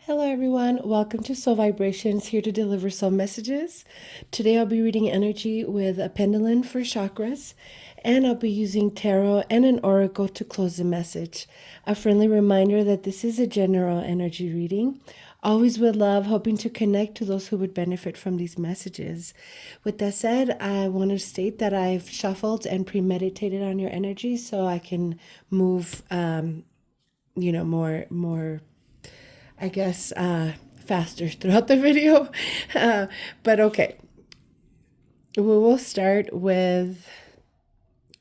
Hello, everyone. Welcome to Soul Vibrations, here to deliver soul messages. Today, I'll be reading energy with a pendulum for chakras, and I'll be using tarot and an oracle to close the message. A friendly reminder that this is a general energy reading. Always with love, hoping to connect to those who would benefit from these messages. With that said, I want to state that I've shuffled and premeditated on your energy so I can move, more I guess, faster throughout the video. But okay, we will start with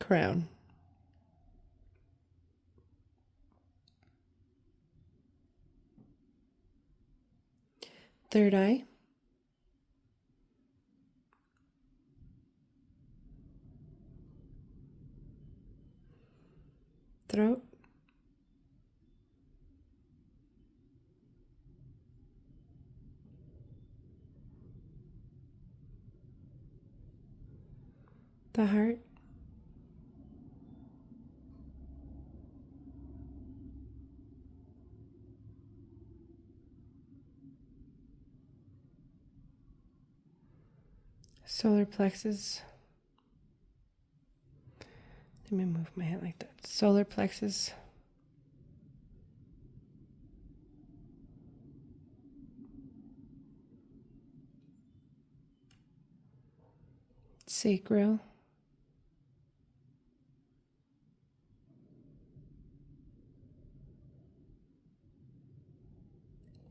crown. Third eye. Throat. The heart. Solar plexus. Let me move my head like that. Solar plexus. Sacral.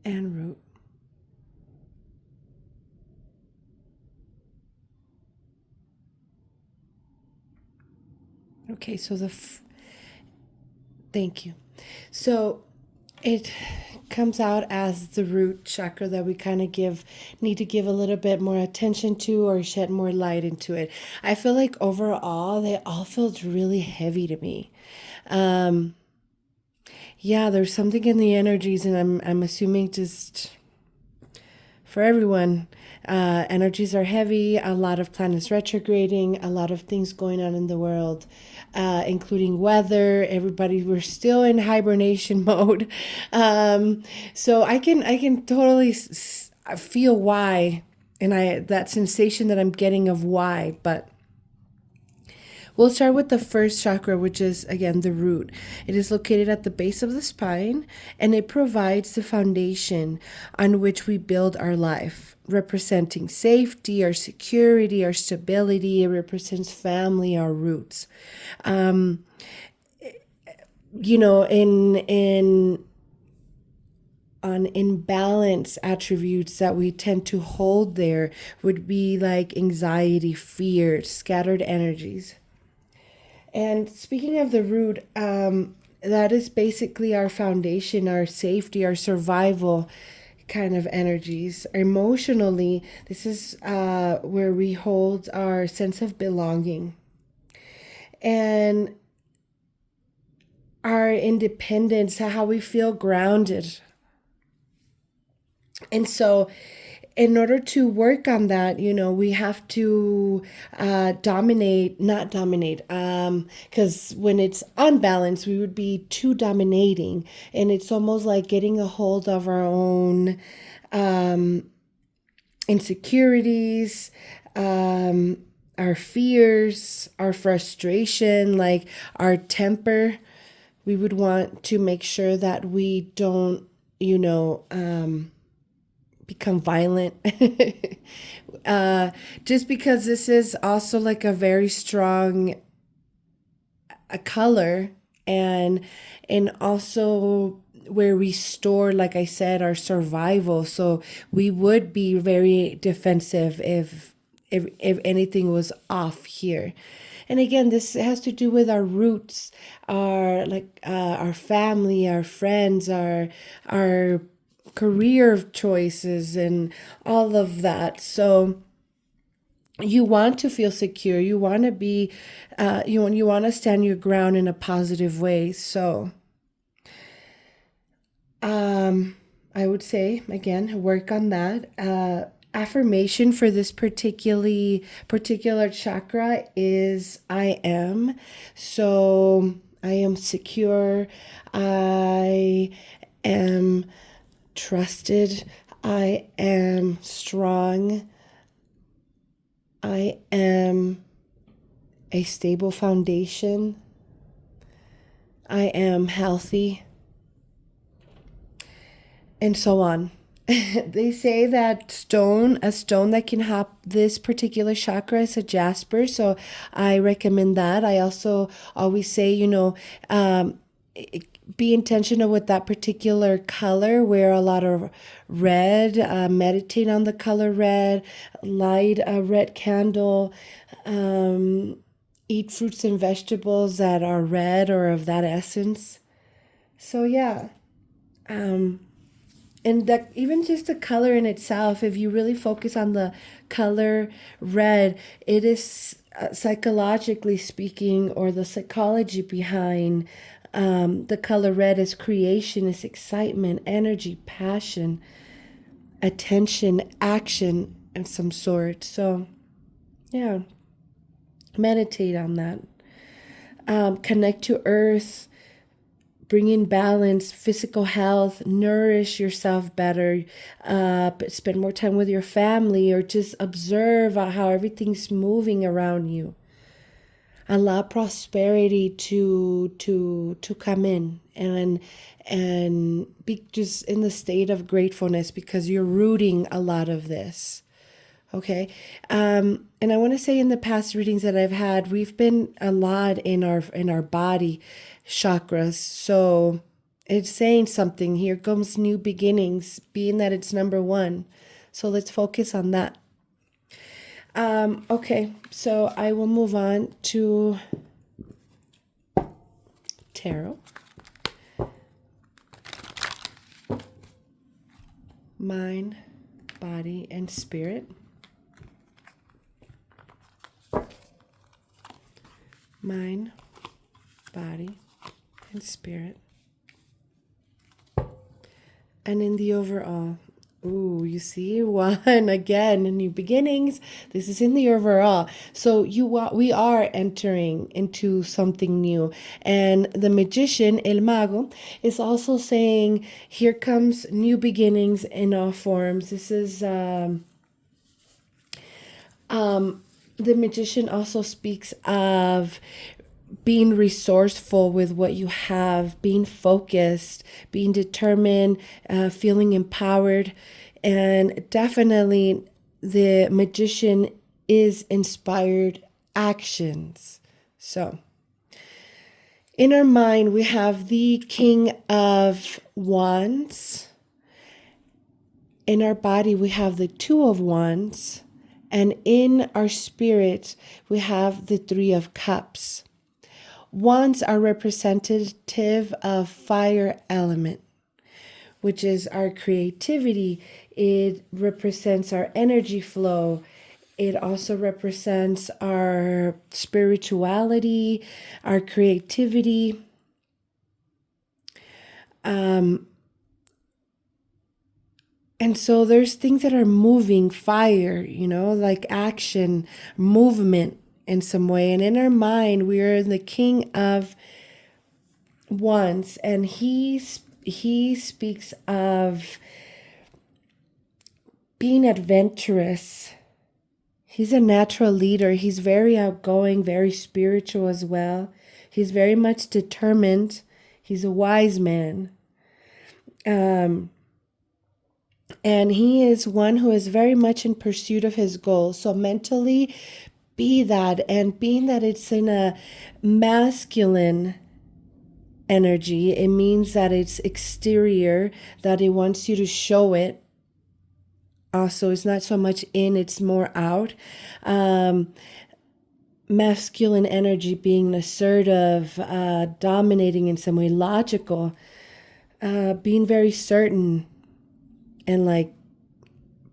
And root. Okay, so thank you. So it comes out as the root chakra that we kind of need to give a little bit more attention to or shed more light into it. I feel like overall they all felt really heavy to me. Yeah, there's something in the energies, and I'm assuming just for everyone. Energies are heavy, a lot of planets retrograding, a lot of things going on in the world, including weather. Everybody, we're still in hibernation mode. So I can totally feel why, and that sensation that I'm getting of why, but we'll start with the first chakra, which is, again, the root. It is located at the base of the spine, and it provides the foundation on which we build our life, representing safety, our security, our stability. It represents family, our roots. In on imbalance attributes that we tend to hold there would be like anxiety, fear, scattered energies. And speaking of the root, that is basically our foundation, our safety, our survival kind of energies. Emotionally, this is where we hold our sense of belonging and our independence, how we feel grounded. And so, in order to work on that, we have to not dominate, because when it's unbalanced, we would be too dominating. And it's almost like getting a hold of our own insecurities, our fears, our frustration, like our temper. We would want to make sure that we don't, become violent. Just because this is also like a very strong a color, and also where we store, like I said, our survival. So we would be very defensive if anything was off here. And again, this has to do with our roots, our family, our friends, our career choices, and all of that. So you want to feel secure. You want to be, you want to stand your ground in a positive way. So, I would say again, work on that. Affirmation for this particular chakra is I am. So I am secure. I am trusted. I am strong. I am a stable foundation. I am healthy. And so on. They say that a stone that can help this particular chakra is a jasper. So I recommend that. I also always say, be intentional with that particular color. Wear a lot of red. Meditate on the color red. Light a red candle. Eat fruits and vegetables that are red or of that essence. So yeah. And that even just the color in itself, if you really focus on the color red, it is psychologically speaking, or the psychology behind the color red is creation, is excitement, energy, passion, attention, action of some sort. So, yeah, meditate on that. Connect to earth. Bring in balance, physical health, nourish yourself better, spend more time with your family, or just observe how everything's moving around you. Allow prosperity to come in and be just in the state of gratefulness, because you're rooting a lot of this. Okay. And I want to say, in the past readings that I've had, we've been a lot in our body chakras. So it's saying something. Here comes new beginnings, being that it's number 1. So let's focus on that. Okay. So I will move on to tarot. Mind, body, and spirit. Mind, body, and spirit. And in the overall, ooh, you see, 1 again, new beginnings. This is in the overall. So we are entering into something new. And the magician, El Mago, is also saying, here comes new beginnings in all forms. This is the magician also speaks of being resourceful with what you have, being focused, being determined, feeling empowered. And definitely the magician is inspired actions. So in our mind, we have the King of Wands. In our body, we have the Two of Wands. And in our spirit, we have the Three of Cups. Wands are representative of fire element, which is our creativity. It represents our energy flow. It also represents our spirituality, our creativity. And so there's things that are moving, fire, like action, movement in some way. And in our mind, we are the King of Wands, and he speaks of being adventurous. He's a natural leader. He's very outgoing, very spiritual as well. He's very much determined. He's a wise man. And he is one who is very much in pursuit of his goals. So mentally be that, and being that it's in a masculine energy, it means that it's exterior, that it wants you to show it. Also, it's not so much in, it's more out. Masculine energy being assertive, dominating in some way, logical, being very certain, and like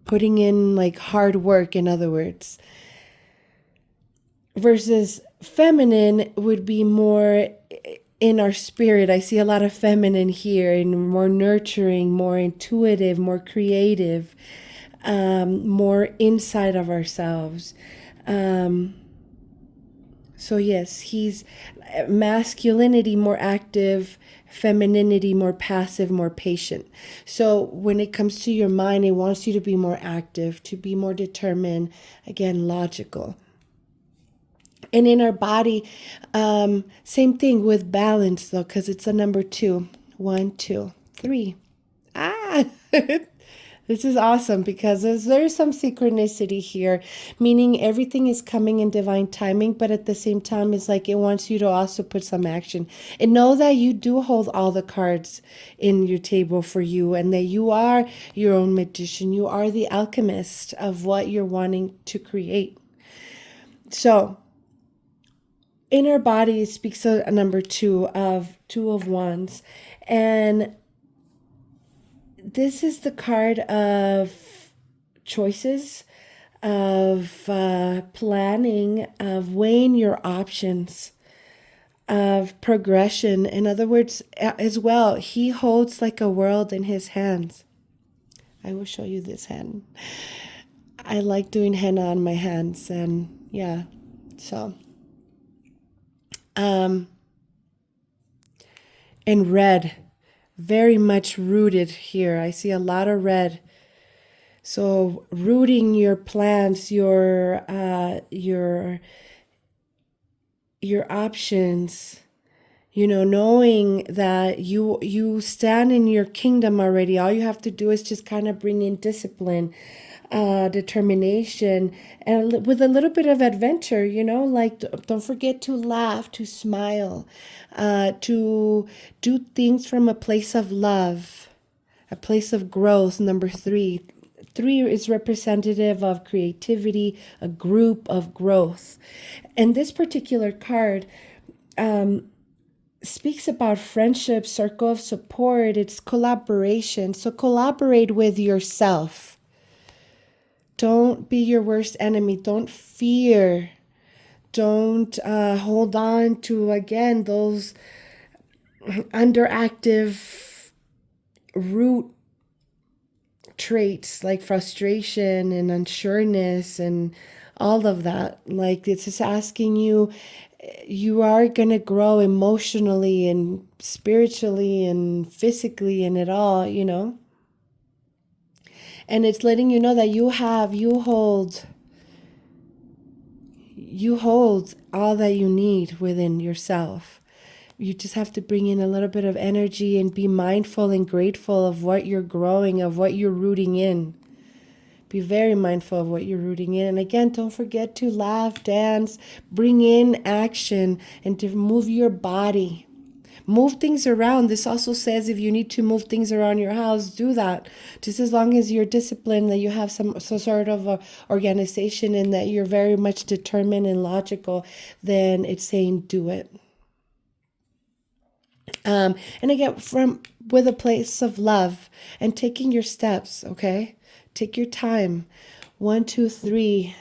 putting in like hard work, in other words. Versus feminine would be more in our spirit. I see a lot of feminine here, and more nurturing, more intuitive, more creative, more inside of ourselves. So yes, masculinity more active, femininity more passive, more patient. So when it comes to your mind, it wants you to be more active, to be more determined, again, logical. And in our body, same thing with balance, though, because it's a number 2. 1, 2, 3. This is awesome because there's some synchronicity here, meaning everything is coming in divine timing, but at the same time, it's like it wants you to also put some action. And know that you do hold all the cards in your table for you, and that you are your own magician. You are the alchemist of what you're wanting to create. So, in our body, it speaks a number 2 of Wands. And this is the card of choices, of planning, of weighing your options, of progression. In other words, as well, he holds like a world in his hands. I will show you this hand. I like doing henna on my hands, and yeah, so. And red. Very much rooted here. I see a lot of red. So rooting your plans, your options, knowing that you stand in your kingdom already. All you have to do is just kind of bring in discipline, determination, and with a little bit of adventure, like don't forget to laugh, to smile, to do things from a place of love, a place of growth. Number 3. 3 is representative of creativity, a group of growth. And this particular card speaks about friendship, circle of support. It's collaboration. So collaborate with yourself. Don't be your worst enemy. Don't fear. Don't hold on to, again, those underactive root traits like frustration and unsureness and all of that. Like, it's just asking you, you are going to grow emotionally and spiritually and physically and it all, And it's letting you know that you hold all that you need within yourself. You just have to bring in a little bit of energy and be mindful and grateful of what you're growing, of what you're rooting in. Be very mindful of what you're rooting in. And again, don't forget to laugh, dance, bring in action, and to move your body. Move things around. This also says if you need to move things around your house, do that. Just as long as you're disciplined, that you have some sort of organization and that you're very much determined and logical, then it's saying do it. And again, with a place of love and taking your steps, okay? Take your time. 1, 2, 3,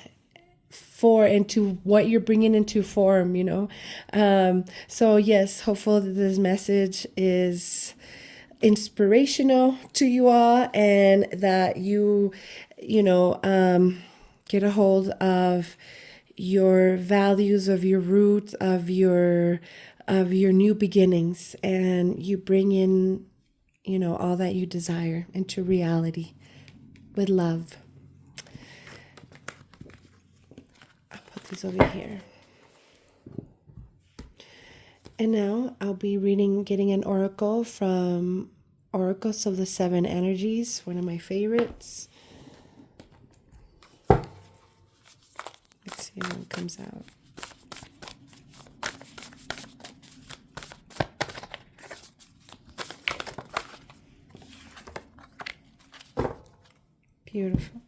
4 into what you're bringing into form, So yes, hopefully this message is inspirational to you all, and that you get a hold of your values, of your roots, of your new beginnings, and you bring in, all that you desire into reality with love. I'll put these over here. And now I'll be getting an oracle from Oracles of the 7 Energies, one of my favorites. Let's see how it comes out. Beautiful.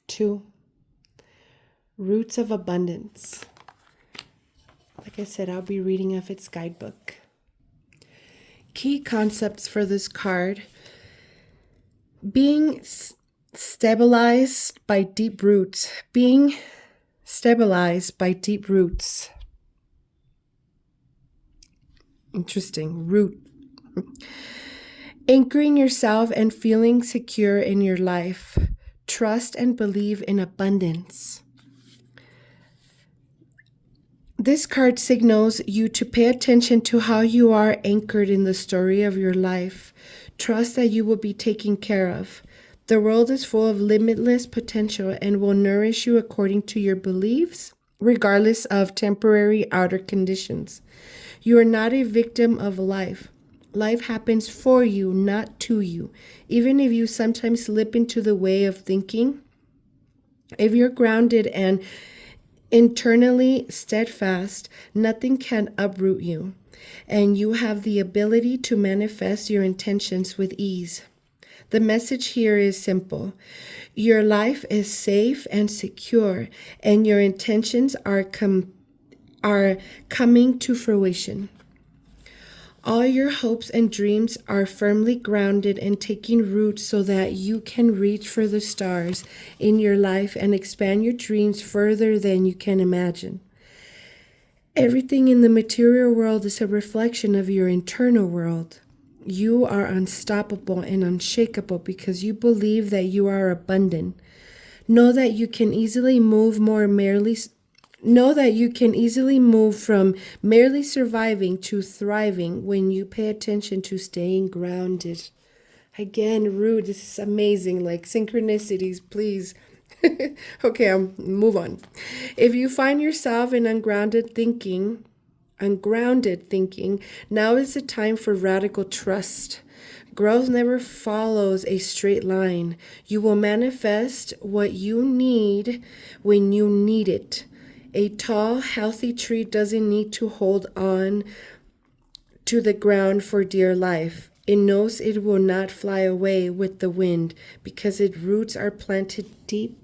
2, Roots of Abundance. Like I said, I'll be reading off its guidebook. Key concepts for this card: being stabilized by deep roots. Being stabilized by deep roots. Interesting. Root. Anchoring yourself and feeling secure in your life. Trust and believe in abundance. This card signals you to pay attention to how you are anchored in the story of your life. Trust that you will be taken care of. The world is full of limitless potential and will nourish you according to your beliefs, regardless of temporary outer conditions. You are not a victim of life. Life happens for you, not to you. Even if you sometimes slip into the way of thinking, if you're grounded and internally steadfast, nothing can uproot you, and you have the ability to manifest your intentions with ease. The message here is simple. Your life is safe and secure, and your intentions are coming to fruition. All your hopes and dreams are firmly grounded and taking root so that you can reach for the stars in your life and expand your dreams further than you can imagine. Everything in the material world is a reflection of your internal world. You are unstoppable and unshakable because you believe that you are abundant. Know that you can easily move from merely surviving to thriving when you pay attention to staying grounded. Again, Rude, this is amazing. Like synchronicities, please. Okay, I'll move on. If you find yourself in ungrounded thinking, now is the time for radical trust. Growth never follows a straight line. You will manifest what you need when you need it. A tall, healthy tree doesn't need to hold on to the ground for dear life. It knows it will not fly away with the wind because its roots are planted deep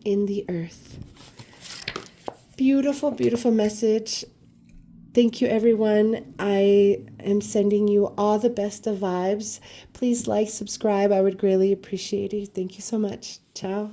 in the earth. Beautiful, beautiful message. Thank you, everyone. I am sending you all the best of vibes. Please like, subscribe. I would greatly appreciate it. Thank you so much. Ciao.